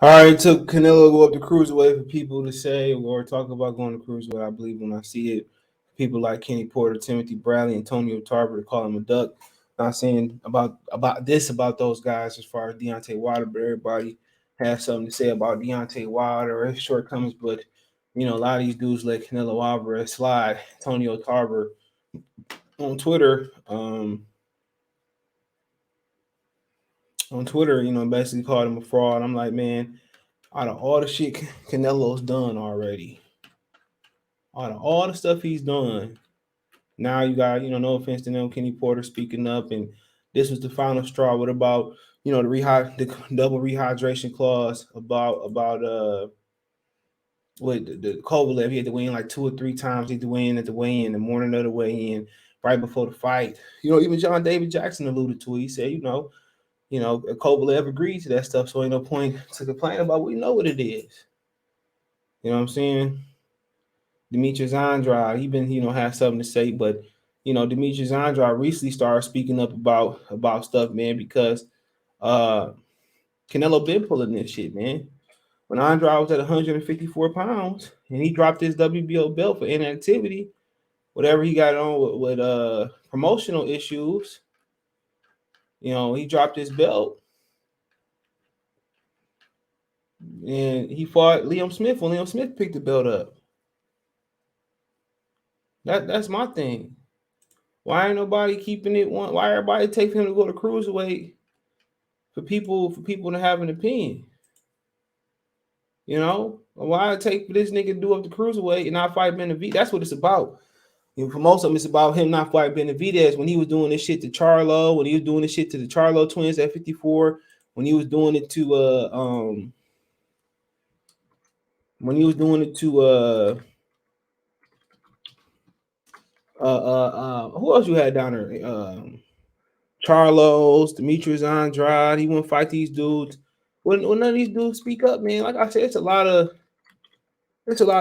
All right, took Canelo go up to Cruiserweight for people to say or talk about going to Cruiserweight. I believe when I see it, people like Kenny Porter, Timothy Bradley, Antonio Tarver to call him a duck. Not saying about those guys as far as Deontay Wilder, but everybody has something to say about Deontay Wilder or his shortcomings. But a lot of these dudes let Canelo Alvarez slide. Antonio Tarver on Twitter, basically called him a fraud. I'm like, man, out of all the shit Canelo's done already, out of all the stuff he's done, now you got, no offense to them, Kenny Porter speaking up, and this was the final straw. What about, the double rehydration clause about what the Kovalev? He had to weigh in like 2 or 3 times. He had to weigh in at the weigh-in, the morning of the weigh-in, right before the fight. Even John David Jackson alluded to it. He said, Kovalev agreed to that stuff, so ain't no point to complain about. We know what it is. You know what I'm saying? Demetrius Andrade, he been, have something to say, but Demetrius Andrade recently started speaking up about stuff, man, because Canelo been pulling this shit, man. When Andrade was at 154 pounds and he dropped his WBO belt for inactivity, whatever he got on with promotional issues, he dropped his belt and he fought Liam Smith when Liam Smith picked the belt up. That's my thing. Why ain't nobody keeping it one? Why everybody taking him to go to Cruiserweight for people to have an opinion? Why take for this nigga to do up the Cruiserweight and not fight Benavidez? That's what it's about. For most of them, it's about him not fighting Benavidez when he was doing this shit to Charlo, when he was doing this shit to the Charlo twins at 54, when he was doing it to who else you had down there? Charlos, Demetrius Andrade. He wouldn't fight these dudes. When none of these dudes speak up, man. Like I said, it's a lot of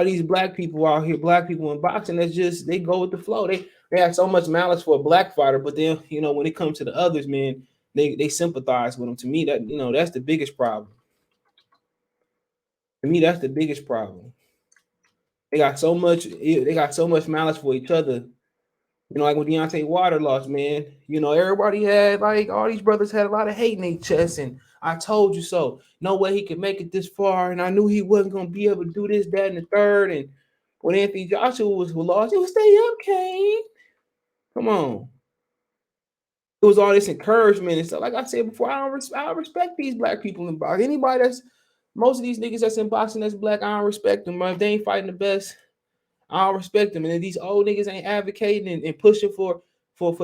these black people out here, black people in boxing that's just they go with the flow. They have so much malice for a black fighter, but then when it comes to the others, man, they sympathize with them. To me, that's the biggest problem. To me, that's the biggest problem. They got so much malice for each other. Like when Deontay Wilder lost, man, everybody had, like, all these brothers had a lot of hate in their chest, and I told you so. No way he could make it this far, and I knew he wasn't going to be able to do this, that, and the third. And when Anthony Joshua was lost, it was stay up, Kane. Come on. It was all this encouragement and stuff. Like I said before, I don't respect these black people in boxing. Most of these niggas that's in boxing that's black, I don't respect them. If they ain't fighting the best, I don't respect them. And if these old niggas ain't advocating and pushing for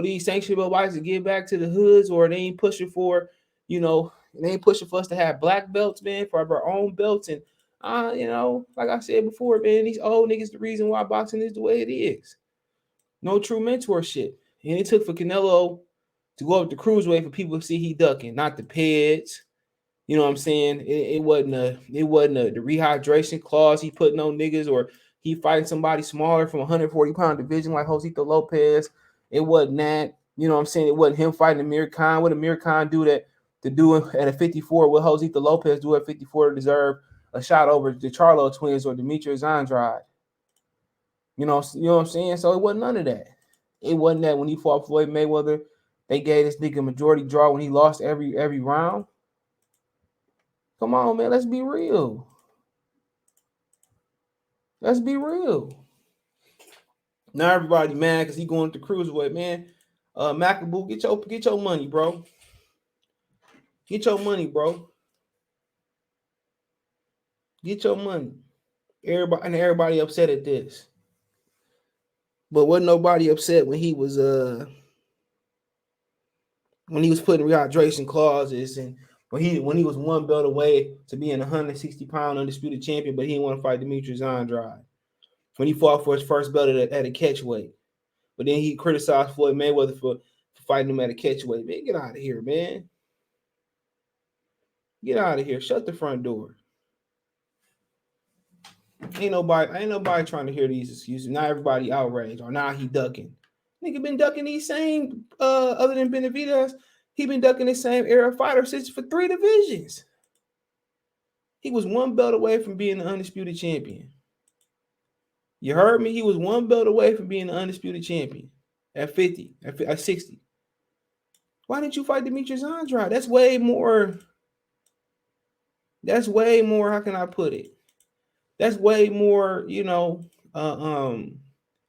these sanctionable whites to get back to the hoods, or they ain't pushing for, they ain't pushing for us to have black belts, man, for our own belts. And like I said before, man, these old niggas the reason why boxing is the way it is. No true mentorship. And it took for Canelo to go up the Cruiserweight for people to see he ducking, not the Peds. You know what I'm saying? It wasn't the rehydration clause he putting on niggas, or he fighting somebody smaller from 140-pound division like Josito Lopez. It wasn't that. You know what I'm saying? It wasn't him fighting Amir Khan. What Amir Khan do that to do at a 54? What Josito Lopez do at 54 to deserve a shot over the Charlo twins or Demetrius Andrade? You know what I'm saying? So it wasn't none of that. It wasn't that when he fought Floyd Mayweather, they gave this nigga majority draw when he lost every round. Come on, man. Let's be real. Let's be real. Now everybody mad because he going to Cruiserweight, man. Macaboo, get your money, bro. Get your money, bro. Get your money. Everybody upset at this. But wasn't nobody upset when he was putting rehydration clauses, and when he was one belt away to being a 160-pound undisputed champion, but he didn't want to fight Demetrius Andrade. When he fought for his first belt at a catchweight. But then he criticized Floyd Mayweather for fighting him at a catchweight. Man, get out of here, man. Get out of here. Shut the front door. Ain't nobody trying to hear these excuses. Not everybody outraged, or now he ducking. Nigga been ducking these same, other than Benavidez, he been ducking the same era fighter since for 3 divisions. He was one belt away from being the undisputed champion. You heard me? He was one belt away from being the undisputed champion at 50, at 60. Why didn't you fight Demetrius Andrade? That's way more. How can I put it? That's way more,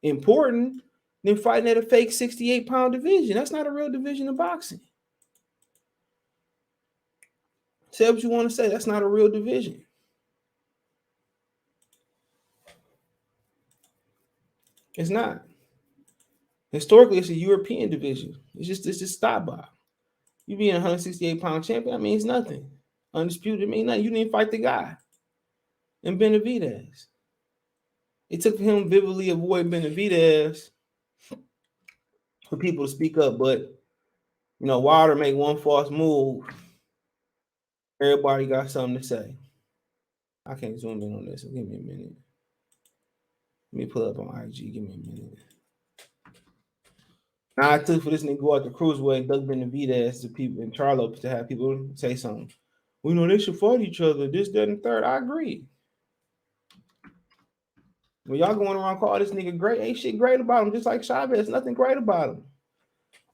important than fighting at a fake 68-pound division. That's not a real division of boxing. Say what you want to say. That's not a real division. It's not. Historically, it's a European division. It's just stop by. You being a 168-pound champion, that means nothing. Undisputed means nothing. You didn't fight the guy. And Benavidez. It took him vividly avoid Benavidez for people to speak up, but Wilder make one false move. Everybody got something to say. I can't zoom in on this. Give me a minute. Let me pull up on IG. Give me a minute. Now I took for this nigga go out the Cruiserweight, Doug Benavidez to people in Charlo to have people say something. We know they should fight each other. This, that, and third. I agree. When y'all going around call this nigga great, ain't shit great about him. Just like Chavez, nothing great about him.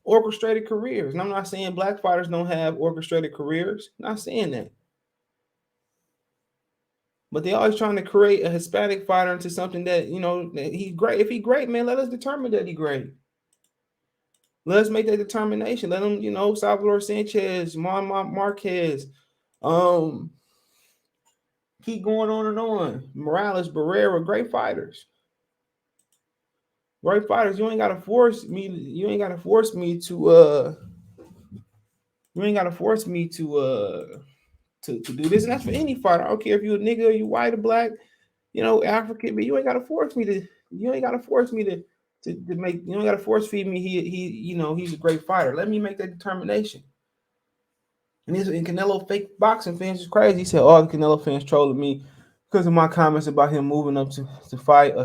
Orchestrated careers. And I'm not saying black fighters don't have orchestrated careers. I'm not saying that. But they always trying to create a Hispanic fighter into something that, that he's great. If he's great, man, let us determine that he's great. Let us make that determination. Let him, Salvador Sanchez, Marquez, keep going on and on. Morales, Barrera, great fighters. Great fighters. You ain't gotta force me. You ain't gotta force me to. You ain't gotta force me to do this. And that's for any fighter. I don't care if you a nigga, or you white or black, African. But you ain't gotta force me to. You ain't gotta force me to make. You ain't gotta force feed me. He's a great fighter. Let me make that determination. And Canelo fake boxing fans is crazy. He said all the Canelo fans trolling me because of my comments about him moving up to fight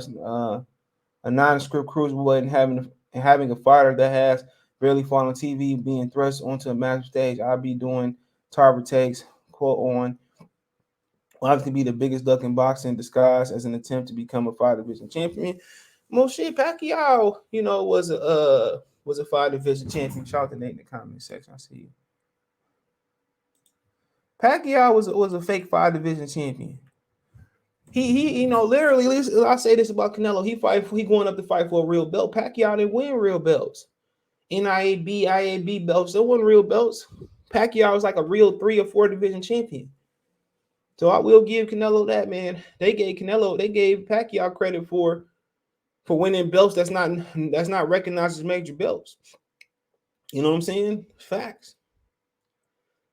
a nondescript cruiserweight and having a fighter that has barely fought on TV being thrust onto a massive stage. I'll be doing Tarver takes, quote on, will have to be the biggest duck in boxing disguised as an attempt to become a 5-division champion. Well, shit, Pacquiao, was a 5-division champion. Shout out to Nate in the comment section. I see you. Pacquiao was a fake 5-division champion. He literally. I say this about Canelo. He going up to fight for a real belt. Pacquiao didn't win real belts. NIAB, IAB belts. They weren't real belts. Pacquiao was like a real 3 or 4 division champion. So I will give Canelo that, man. They gave Pacquiao credit for winning belts that's not recognized as major belts. You know what I'm saying? Facts.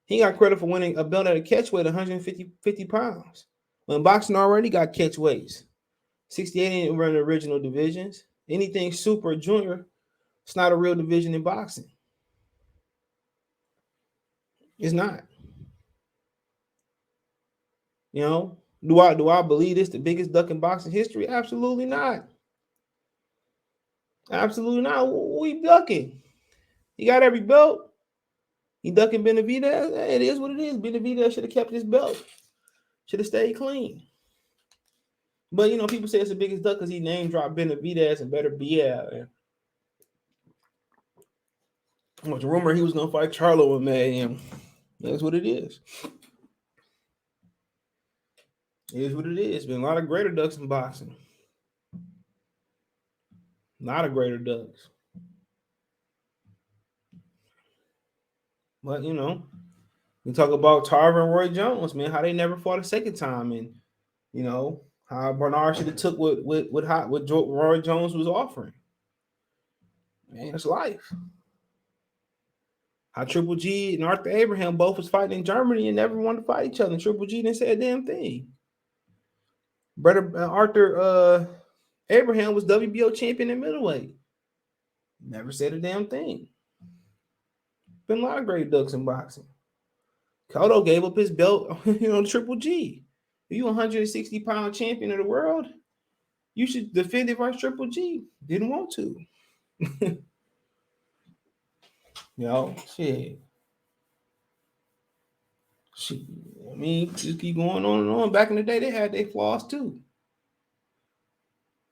He got credit for winning a belt at a catchweight 150 pounds. When boxing already got catch weights. 68 ain't run the original divisions. Anything super junior, it's not a real division in boxing. It's not. Do I believe this the biggest duck in boxing history? Absolutely not. Absolutely not. We ducking. He got every belt. He ducking Benavidez. It is what it is. Benavidez should have kept his belt. Should have stayed clean. But people say it's the biggest duck because he name dropped Benavidez and better be out. Was a rumor he was gonna fight Charlo in May, and that's what it is. It is what it is. Been a lot of greater ducks in boxing. A lot of greater ducks. But we talk about Tarver and Roy Jones, man, how they never fought a second time, and how Bernard should have took what Roy Jones was offering. Man, it's life. How Triple G and Arthur Abraham both was fighting in Germany and never wanted to fight each other. And Triple G didn't say a damn thing. Brother Arthur Abraham was WBO champion in middleweight. Never said a damn thing. Been a lot of great ducks in boxing. Cotto gave up his belt, Triple G. If you 160-pound champion of the world, you should defend it versus Triple G. Didn't want to. Shit. mean, just keep going on and on. Back in the day, they had their flaws too.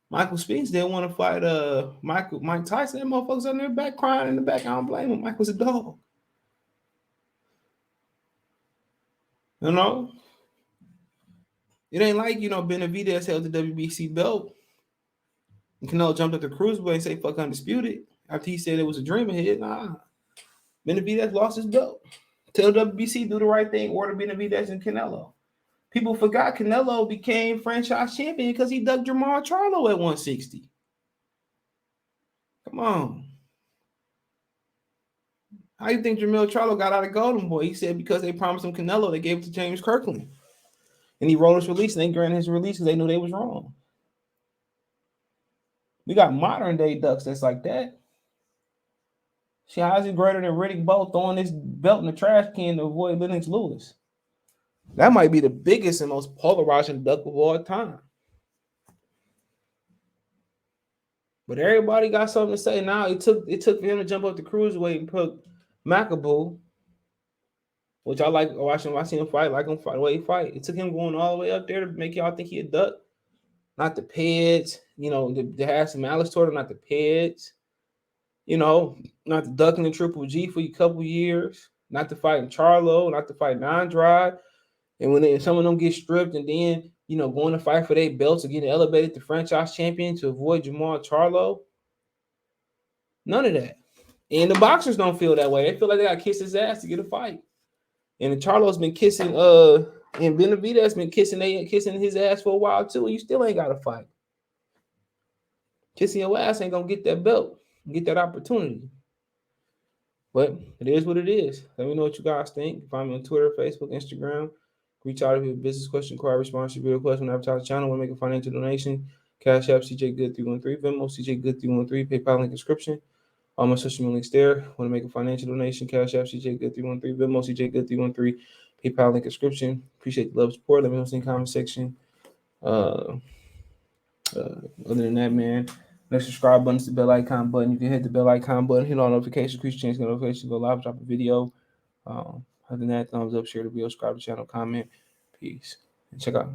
Michael Spence didn't want to fight Mike Tyson. That motherfuckers on their back crying in the back. I don't blame him. Mike was a dog. You know? It ain't like, Benavidez held the WBC belt. And Canelo jumped up the Cruiserweight and say fuck undisputed after he said it was a dream ahead. Nah. Benavidez lost his belt. Tell WBC do the right thing, order Benavidez and Canelo. People forgot Canelo became franchise champion because he ducked Jamal Charlo at 160. Come on. How you think Jamal Charlo got out of Golden Boy? He said because they promised him Canelo, they gave it to James Kirkland. And he wrote his release, and they granted his release because they knew they was wrong. We got modern day ducks that's like that. See, how is he greater than Riddick Bowe throwing his belt in the trash can to avoid Lennox Lewis? That might be the biggest and most polarizing duck of all time. But everybody got something to say now. It took for him to jump up the cruiserweight and put Macaboo, which I like watching. I see him fight, like him fight the way he fight. It took him going all the way up there to make y'all think he a duck. Not the Peds, to have some malice toward him, not the Peds. Not the ducking the Triple G for a couple years, not to fight Charlo, not to fight Andrade. And when some of them get stripped and then, going to fight for their belts or getting elevated to franchise champion to avoid Jamal Charlo. None of that. And the boxers don't feel that way. They feel like they got to kiss his ass to get a fight. And Charlo's been kissing, and Benavidez been kissing his ass for a while too, and you still ain't got to fight. Kissing your ass ain't going to get that belt, get that opportunity. But it is what it is. Let me know what you guys think. Find me on Twitter, Facebook, Instagram. Reach out if you have a business question, inquiry, response to your video question, advertise the channel, want to make a financial donation. Cash App, CJ Good 313, Venmo, CJ Good 313, PayPal link description. All my social media links there. Want to make a financial donation, Cash App, CJ Good 313, Venmo, CJ Good 313, PayPal link description. Appreciate the love support. Let me know in the comment section. Other than that, man, the subscribe button is the bell icon button. You can hit the bell icon button, hit all notifications, increase change notifications, go live, drop a video. Other than that, thumbs up, share the video, subscribe to the channel, comment. Peace. And check out.